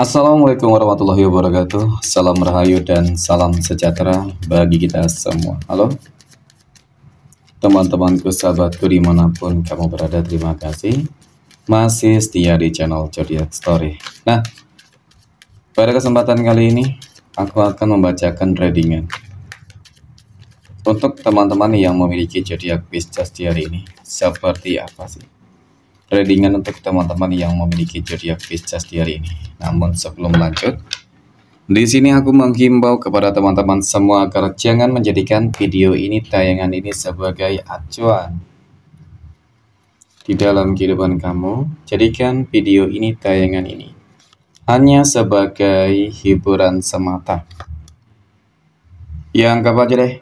Assalamualaikum warahmatullahi wabarakatuh. Salam rahayu dan salam sejahtera bagi kita semua. Halo teman-temanku, sahabatku dimanapun kamu berada, terima kasih masih setia di channel Zodiac Story. Nah, pada kesempatan kali ini aku akan membacakan readingan untuk teman-teman yang memiliki zodiak Pisces di hari ini. Seperti apa sih readingan untuk teman-teman yang memiliki zodiak Pisces di hari ini? Namun sebelum lanjut, di sini aku menghimbau kepada teman-teman semua agar jangan menjadikan video ini, tayangan ini sebagai acuan di dalam kehidupan kamu. Jadikan video ini, tayangan ini hanya sebagai hiburan semata. Yang anggap aja deh,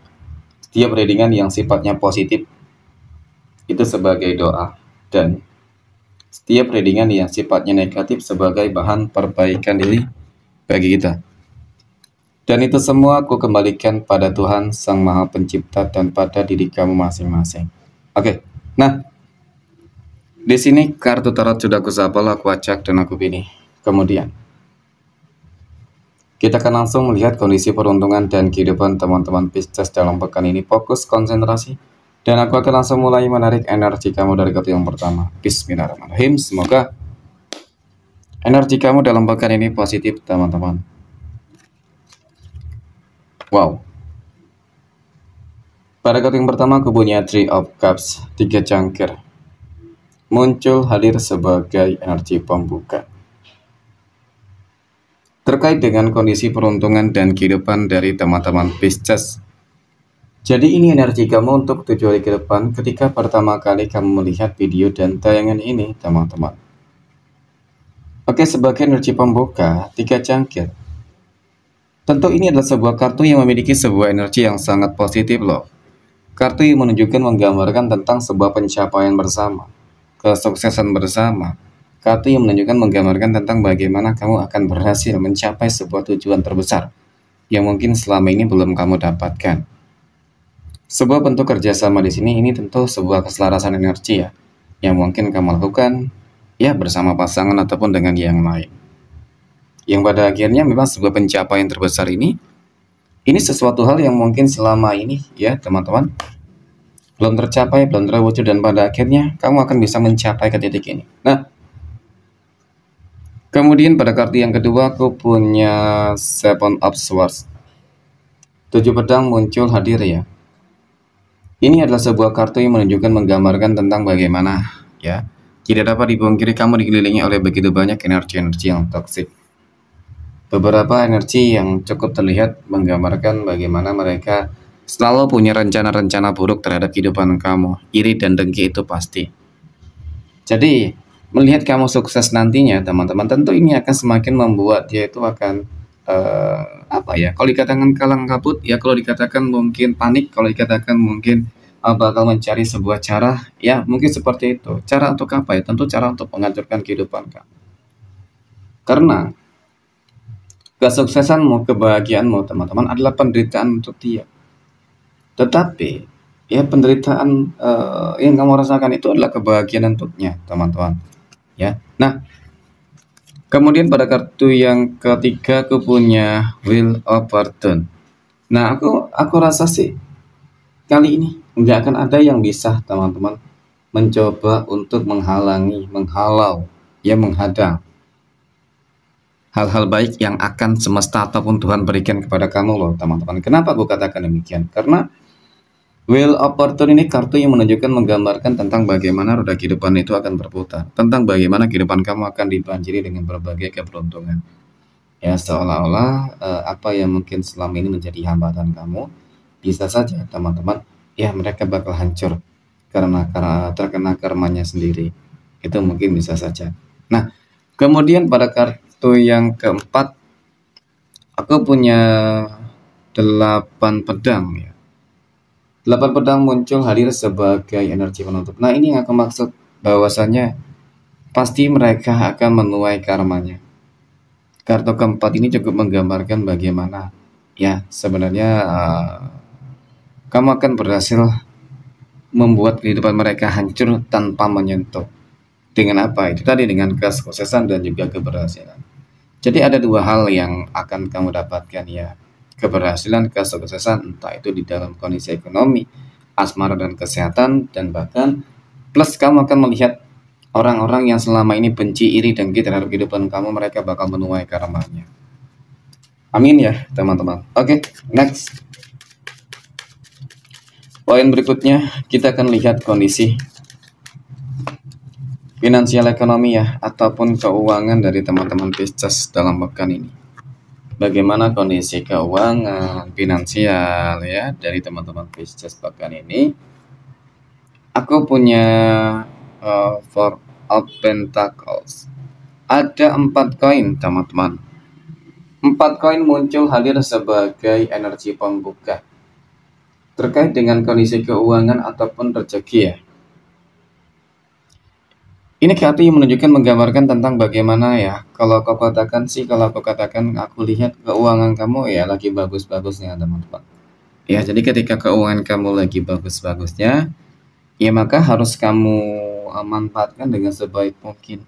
setiap readingan yang sifatnya positif itu sebagai doa, dan setiap readingan yang sifatnya negatif sebagai bahan perbaikan diri bagi kita. Dan itu semua aku kembalikan pada Tuhan Sang Maha Pencipta dan pada diri kamu masing-masing. Oke, nah di sini kartu tarot sudah aku shuffle, aku acak dan aku pilih. Kemudian kita akan langsung melihat kondisi peruntungan dan kehidupan teman-teman Pisces dalam pekan ini. Fokus, konsentrasi. Dan aku akan langsung mulai menarik energi kamu dari kartu yang pertama. Bismillahirrahmanirrahim. Semoga energi kamu dalam pekan ini positif, teman-teman. Wow. Pada kartu yang pertama aku punya Three of Cups, 3 cangkir. Muncul hadir sebagai energi pembuka. Terkait dengan kondisi peruntungan dan kehidupan dari teman-teman Pisces. Jadi ini energi kamu untuk 7 hari ke depan ketika pertama kali kamu melihat video dan tayangan ini, teman-teman. Oke, sebagai energi pembuka, 3 cangkir. Tentu ini adalah sebuah kartu yang memiliki sebuah energi yang sangat positif loh. Kartu yang menunjukkan, menggambarkan tentang sebuah pencapaian bersama, kesuksesan bersama. Kartu yang menunjukkan, menggambarkan tentang bagaimana kamu akan berhasil mencapai sebuah tujuan terbesar yang mungkin selama ini belum kamu dapatkan. Sebuah bentuk kerjasama di sini, ini tentu sebuah keselarasan energi ya, yang mungkin kamu lakukan ya bersama pasangan ataupun dengan yang lain. Yang pada akhirnya memang sebuah pencapaian terbesar ini sesuatu hal yang mungkin selama ini ya teman-teman belum tercapai, belum terwujud, dan pada akhirnya kamu akan bisa mencapai ke titik ini. Nah, kemudian pada kartu yang kedua aku punya Seven of Swords, 7 pedang muncul hadir ya. Ini adalah sebuah kartu yang menunjukkan, menggambarkan tentang bagaimana ya tidak dapat dipungkiri kamu dikelilingi oleh begitu banyak energi-energi yang toksik. Beberapa energi yang cukup terlihat menggambarkan bagaimana mereka selalu punya rencana-rencana buruk terhadap kehidupan kamu. Iri dan dengki itu pasti. Jadi melihat kamu sukses nantinya teman-teman, tentu ini akan semakin membuat dia itu akan kalau dikatakan kalang kabut ya, kalau dikatakan mungkin panik, kalau dikatakan mungkin bakal mencari sebuah cara ya, mungkin seperti itu. Cara untuk apa ya? Tentu cara untuk menghancurkan kehidupan kamu. Karena kesuksesanmu, kebahagiaanmu teman-teman adalah penderitaan untuk dia. Tetapi ya penderitaan yang kamu rasakan itu adalah kebahagiaan untuknya teman-teman ya. Nah, kemudian pada kartu yang ketiga aku punya Wheel of Fortune. Nah, aku rasa sih kali ini nggak akan ada yang bisa teman-teman mencoba untuk menghalangi, menghalau, ya menghadang hal-hal baik yang akan semesta ataupun Tuhan berikan kepada kamu loh teman-teman. Kenapa aku katakan demikian? Karena Wheel of Fortune ini kartu yang menunjukkan, menggambarkan tentang bagaimana roda kehidupan itu akan berputar, tentang bagaimana kehidupan kamu akan dibanjiri dengan berbagai keberuntungan. Ya, seolah-olah apa yang mungkin selama ini menjadi hambatan kamu, bisa saja teman-teman, ya mereka bakal hancur karena terkena karmanya sendiri. Itu mungkin bisa saja. Nah, kemudian pada kartu yang keempat, aku punya 8 pedang ya. 8 pedang muncul hadir sebagai energi penutup. Nah, ini yang aku maksud, bahwasanya pasti mereka akan menuai karmanya. Kartu keempat ini cukup menggambarkan bagaimana ya sebenarnya kamu akan berhasil membuat kehidupan mereka hancur tanpa menyentuh. Dengan apa? Itu tadi, dengan kesuksesan dan juga keberhasilan. Jadi ada dua hal yang akan kamu dapatkan ya, keberhasilan, kesuksesan, entah itu di dalam kondisi ekonomi, asmara dan kesehatan, dan bahkan plus kamu akan melihat orang-orang yang selama ini benci, iri, dengki terhadap kehidupan kamu, mereka bakal menuai karmanya. Amin ya teman-teman. Oke, next. Poin berikutnya kita akan lihat kondisi finansial ekonomi ya, ataupun keuangan dari teman-teman Pisces dalam pekan ini. Bagaimana kondisi keuangan finansial ya dari teman-teman Pisces pekan ini? Aku punya Four of Pentacles. Ada 4 koin teman-teman. 4 koin muncul hadir sebagai energi pembuka terkait dengan kondisi keuangan ataupun rezeki ya. Ini kartu yang menunjukkan, menggambarkan tentang bagaimana ya, kalau aku katakan aku lihat keuangan kamu ya lagi bagus-bagusnya teman-teman. Ya, jadi ketika keuangan kamu lagi bagus-bagusnya, ya maka harus kamu manfaatkan dengan sebaik mungkin.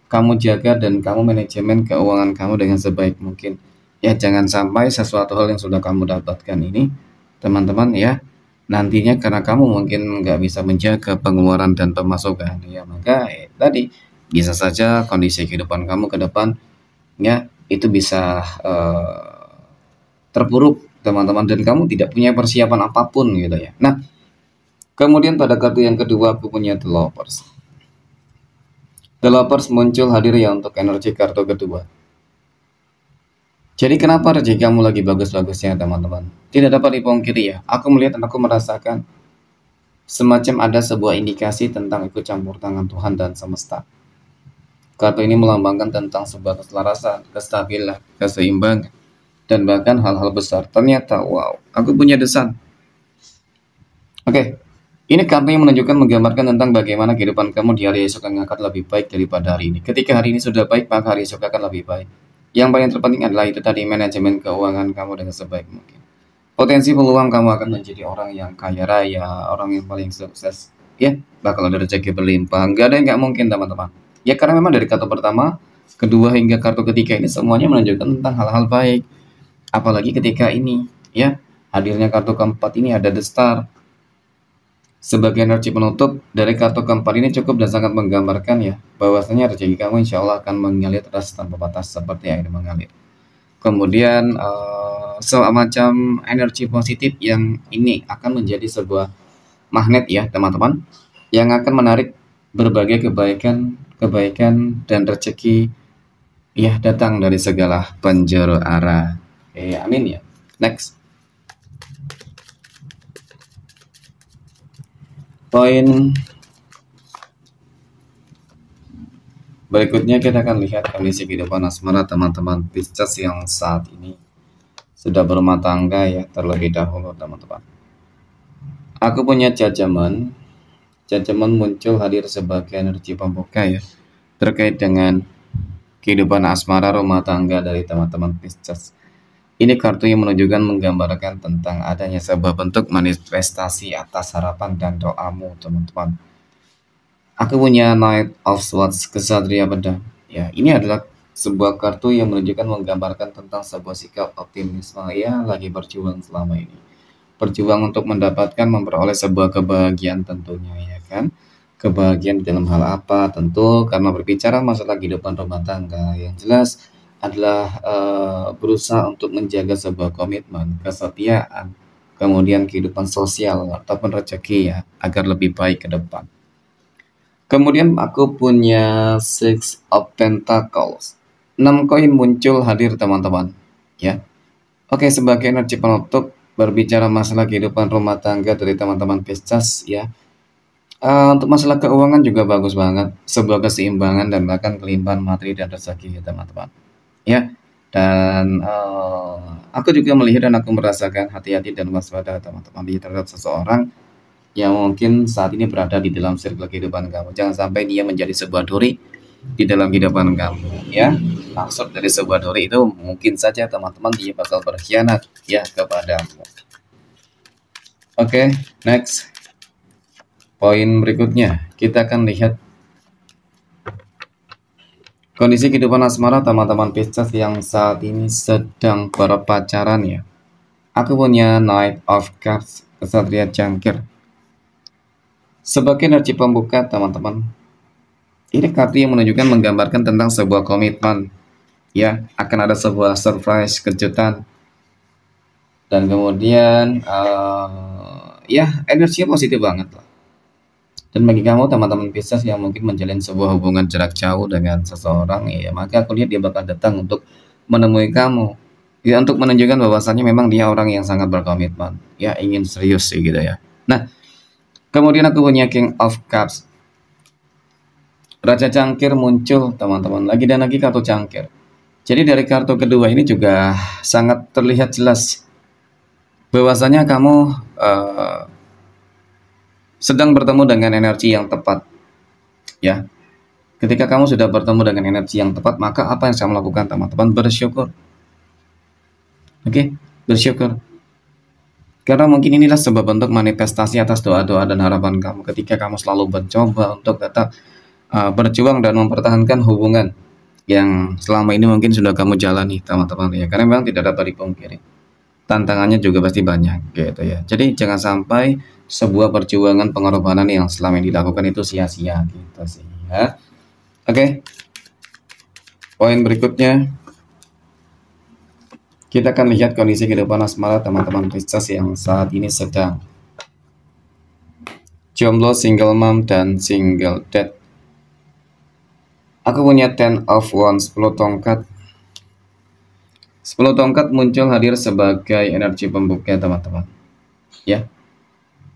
Kamu jaga dan kamu manajemen keuangan kamu dengan sebaik mungkin. Ya, jangan sampai sesuatu hal yang sudah kamu dapatkan ini, teman-teman ya, nantinya karena kamu mungkin nggak bisa menjaga pengeluaran dan pemasukan ya, maka tadi bisa saja kondisi kehidupan kamu ke depan ya itu bisa terpuruk teman-teman, dan kamu tidak punya persiapan apapun gitu ya. Nah, kemudian pada kartu yang kedua aku punya The Lovers. The Lovers muncul hadir ya untuk energi kartu kedua. Jadi kenapa rezeki kamu lagi bagus-bagusnya teman-teman? Tidak dapat dipungkiri ya, aku melihat dan aku merasakan semacam ada sebuah indikasi tentang ikut campur tangan Tuhan dan semesta. Kartu ini melambangkan tentang sebuah keselarasan, kestabilan, keseimbangan, dan bahkan hal-hal besar. Ternyata wow, aku punya desan. Oke, ini kartu yang menunjukkan, menggambarkan tentang bagaimana kehidupan kamu di hari esok akan lebih baik daripada hari ini. Ketika hari ini sudah baik, maka hari esok akan lebih baik. Yang paling terpenting adalah itu tadi, manajemen keuangan kamu dengan sebaik mungkin. Potensi peluang kamu akan menjadi orang yang kaya raya, orang yang paling sukses, ya, bakal ada rezeki berlimpah. Nggak ada yang nggak mungkin teman-teman. Ya karena memang dari kartu pertama, kedua hingga kartu ketiga ini semuanya menunjukkan tentang hal-hal baik. Apalagi ketika ini, ya, hadirnya kartu keempat ini ada The Star. Sebagai energi penutup dari kartu keempat ini cukup dan sangat menggambarkan ya, bahwasanya rezeki kamu insya Allah akan mengalir terus tanpa batas seperti air mengalir. Kemudian semacam energi positif yang ini akan menjadi sebuah magnet ya teman-teman, yang akan menarik berbagai kebaikan dan rezeki ya datang dari segala penjuru arah. Oke, amin ya. Next. Poin berikutnya kita akan lihat kondisi kehidupan asmara teman-teman Pisces yang saat ini sudah berumah tangga ya terlebih dahulu teman-teman. Aku punya Judgment. Judgment muncul hadir sebagai energi pembuka ya, terkait dengan kehidupan asmara rumah tangga dari teman-teman Pisces. Ini kartu yang menunjukkan, menggambarkan tentang adanya sebuah bentuk manifestasi atas harapan dan doamu teman-teman. Aku punya Knight of Swords, kesatria pedang. Ya, ini adalah sebuah kartu yang menunjukkan, menggambarkan tentang sebuah sikap optimisme ya, lagi berjuang selama ini. Berjuang untuk mendapatkan, memperoleh sebuah kebahagiaan tentunya ya kan. Kebahagiaan dalam hal apa? Tentu karena berbicara masalah kehidupan rumah tangga, yang jelas adalah berusaha untuk menjaga sebuah komitmen, kesetiaan, kemudian kehidupan sosial ataupun rezeki ya, agar lebih baik ke depan. Kemudian aku punya Six of Pentacles. 6 koin muncul hadir teman-teman ya. Oke, sebagai energi penutup berbicara masalah kehidupan rumah tangga dari teman-teman Pisces ya. Untuk masalah keuangan juga bagus banget, sebuah keseimbangan dan bahkan kelimpahan materi dan rezeki ya teman-teman. Ya, dan aku juga melihat dan aku merasakan hati-hati dan waspada teman-teman terhadap seseorang yang mungkin saat ini berada di dalam circle kehidupan kamu. Jangan sampai dia menjadi sebuah duri di dalam kehidupan kamu ya. Maksud dari sebuah duri itu mungkin saja teman-teman dia bakal berkhianat ya kepadamu. Oke, next. Poin berikutnya kita akan lihat Kondisi kehidupan asmara teman-teman Pisces yang saat ini sedang berpacaran ya. Aku punya Knight of Cups, kesatria cangkir. Sebagai energi pembuka teman-teman, ini kartu yang menunjukkan menggambarkan tentang sebuah komitmen. Ya, akan ada sebuah surprise, kejutan. Dan kemudian, ya energinya positif banget lah. Dan bagi kamu teman-teman Pisces yang mungkin menjalin sebuah hubungan jarak jauh dengan seseorang, ya maka aku lihat dia bakal datang untuk menemui kamu. Ya untuk menunjukkan bahwasannya memang dia orang yang sangat berkomitmen. Ya ingin serius sih gitu ya. Nah, kemudian aku punya King of Cups. Raja Cangkir muncul teman-teman. Lagi dan lagi kartu cangkir. Jadi dari kartu kedua ini juga sangat terlihat jelas bahwasanya kamu sedang bertemu dengan energi yang tepat. Ya, ketika kamu sudah bertemu dengan energi yang tepat, maka apa yang saya melakukan teman-teman? Bersyukur. Oke, bersyukur. Karena mungkin inilah sebuah bentuk manifestasi atas doa-doa dan harapan kamu ketika kamu selalu mencoba untuk tetap berjuang dan mempertahankan hubungan yang selama ini mungkin sudah kamu jalani teman-teman ya. Karena memang tidak dapat dipungkiri. Tantangannya juga pasti banyak gitu ya. Jadi jangan sampai sebuah perjuangan pengorbanan yang selama ini dilakukan itu sia-sia gitu sih ya. Oke. Poin berikutnya kita akan lihat kondisi kehidupan asmara teman-teman Pisces yang saat ini sedang jomblo, single mom, dan single dad. Aku punya Ten of Wands, 10 tongkat. 10 tongkat muncul hadir sebagai energi pembuka teman-teman. Ya.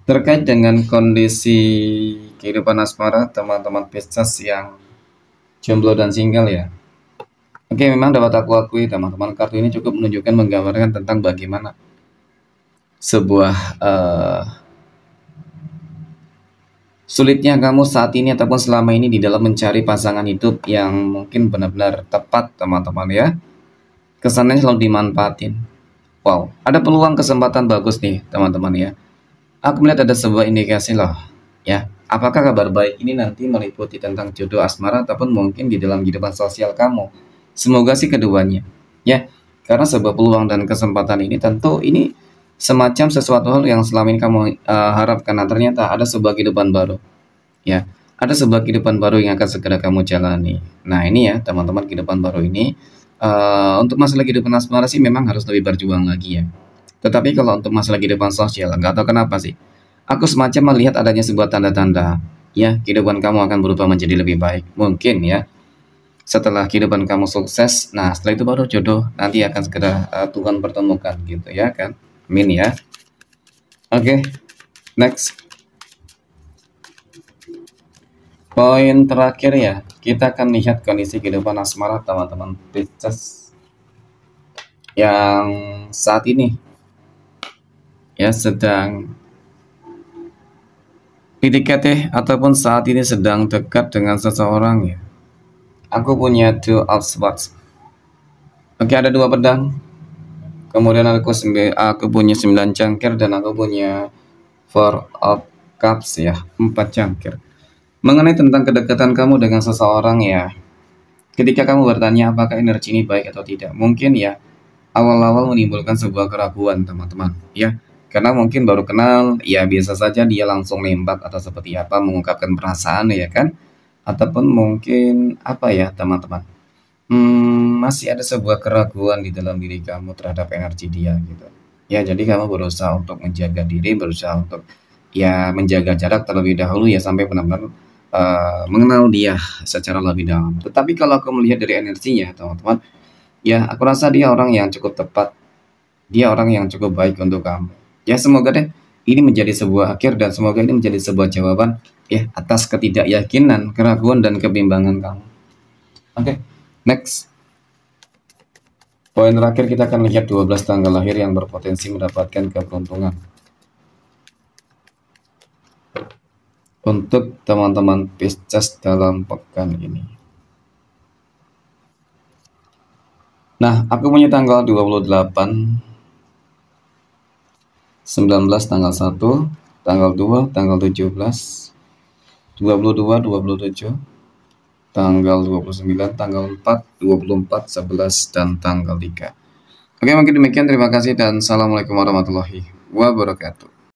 Terkait dengan kondisi kehidupan asmara teman-teman Pisces yang jomblo dan single ya. Oke, memang dapat aku akui teman-teman, kartu ini cukup menunjukkan menggambarkan tentang bagaimana sebuah sulitnya kamu saat ini ataupun selama ini di dalam mencari pasangan hidup yang mungkin benar-benar tepat teman-teman ya. Kesannya selalu dimanfaatin. Wow, ada peluang kesempatan bagus nih teman-teman ya. Aku melihat ada sebuah indikasi loh ya. Apakah kabar baik ini nanti meliputi tentang jodoh asmara ataupun mungkin di dalam kehidupan sosial kamu? Semoga sih keduanya ya. Karena sebuah peluang dan kesempatan ini tentu ini semacam sesuatu hal yang selama ini kamu harapkan. Nah, ternyata ada sebuah kehidupan baru ya. Ada sebuah kehidupan baru yang akan segera kamu jalani. Nah ini ya teman-teman, kehidupan baru ini untuk masalah kehidupan asmara sih memang harus lebih berjuang lagi ya. Tetapi kalau untuk masalah kehidupan sosial, nggak tahu kenapa sih, aku semacam melihat adanya sebuah tanda-tanda ya kehidupan kamu akan berubah menjadi lebih baik. Mungkin ya setelah kehidupan kamu sukses, nah setelah itu baru jodoh nanti akan segera Tuhan pertemukan gitu ya kan. Amin ya. Oke, next. Poin terakhir ya, kita akan lihat kondisi kehidupan asmara teman-teman Pisces yang saat ini ya sedang PDKT ataupun saat ini sedang dekat dengan seseorang ya. Aku punya Two of Swords. Oke, ada 2 pedang. Kemudian aku punya 9 cangkir dan aku punya Four of Cups ya, 4 cangkir. Mengenai tentang kedekatan kamu dengan seseorang ya. Ketika kamu bertanya apakah energi ini baik atau tidak, mungkin ya awal-awal menimbulkan sebuah keraguan teman-teman ya. Karena mungkin baru kenal, ya biasa saja dia langsung nembak atau seperti apa mengungkapkan perasaan ya kan. Ataupun mungkin apa ya teman-teman, masih ada sebuah keraguan di dalam diri kamu terhadap energi dia gitu ya. Jadi kamu berusaha untuk menjaga diri, berusaha untuk ya menjaga jarak terlebih dahulu ya sampai benar-benar mengenal dia secara lebih dalam. Tetapi kalau aku melihat dari energinya teman-teman, ya aku rasa dia orang yang cukup tepat, dia orang yang cukup baik untuk kamu ya. Semoga deh ini menjadi sebuah akhir dan semoga ini menjadi sebuah jawaban ya atas ketidakyakinan, keraguan, dan kebimbangan kamu. Oke, next. Poin terakhir kita akan lihat 12 tanggal lahir yang berpotensi mendapatkan keberuntungan. Untuk teman-teman Pisces dalam pekan ini. Nah, aku punya tanggal 28, 19 tanggal 1, tanggal 2, tanggal 17, 22, 27, tanggal 29, tanggal 4, 24, 11, dan tanggal 3. Oke, mungkin demikian. Terima kasih dan Assalamualaikum warahmatullahi wabarakatuh.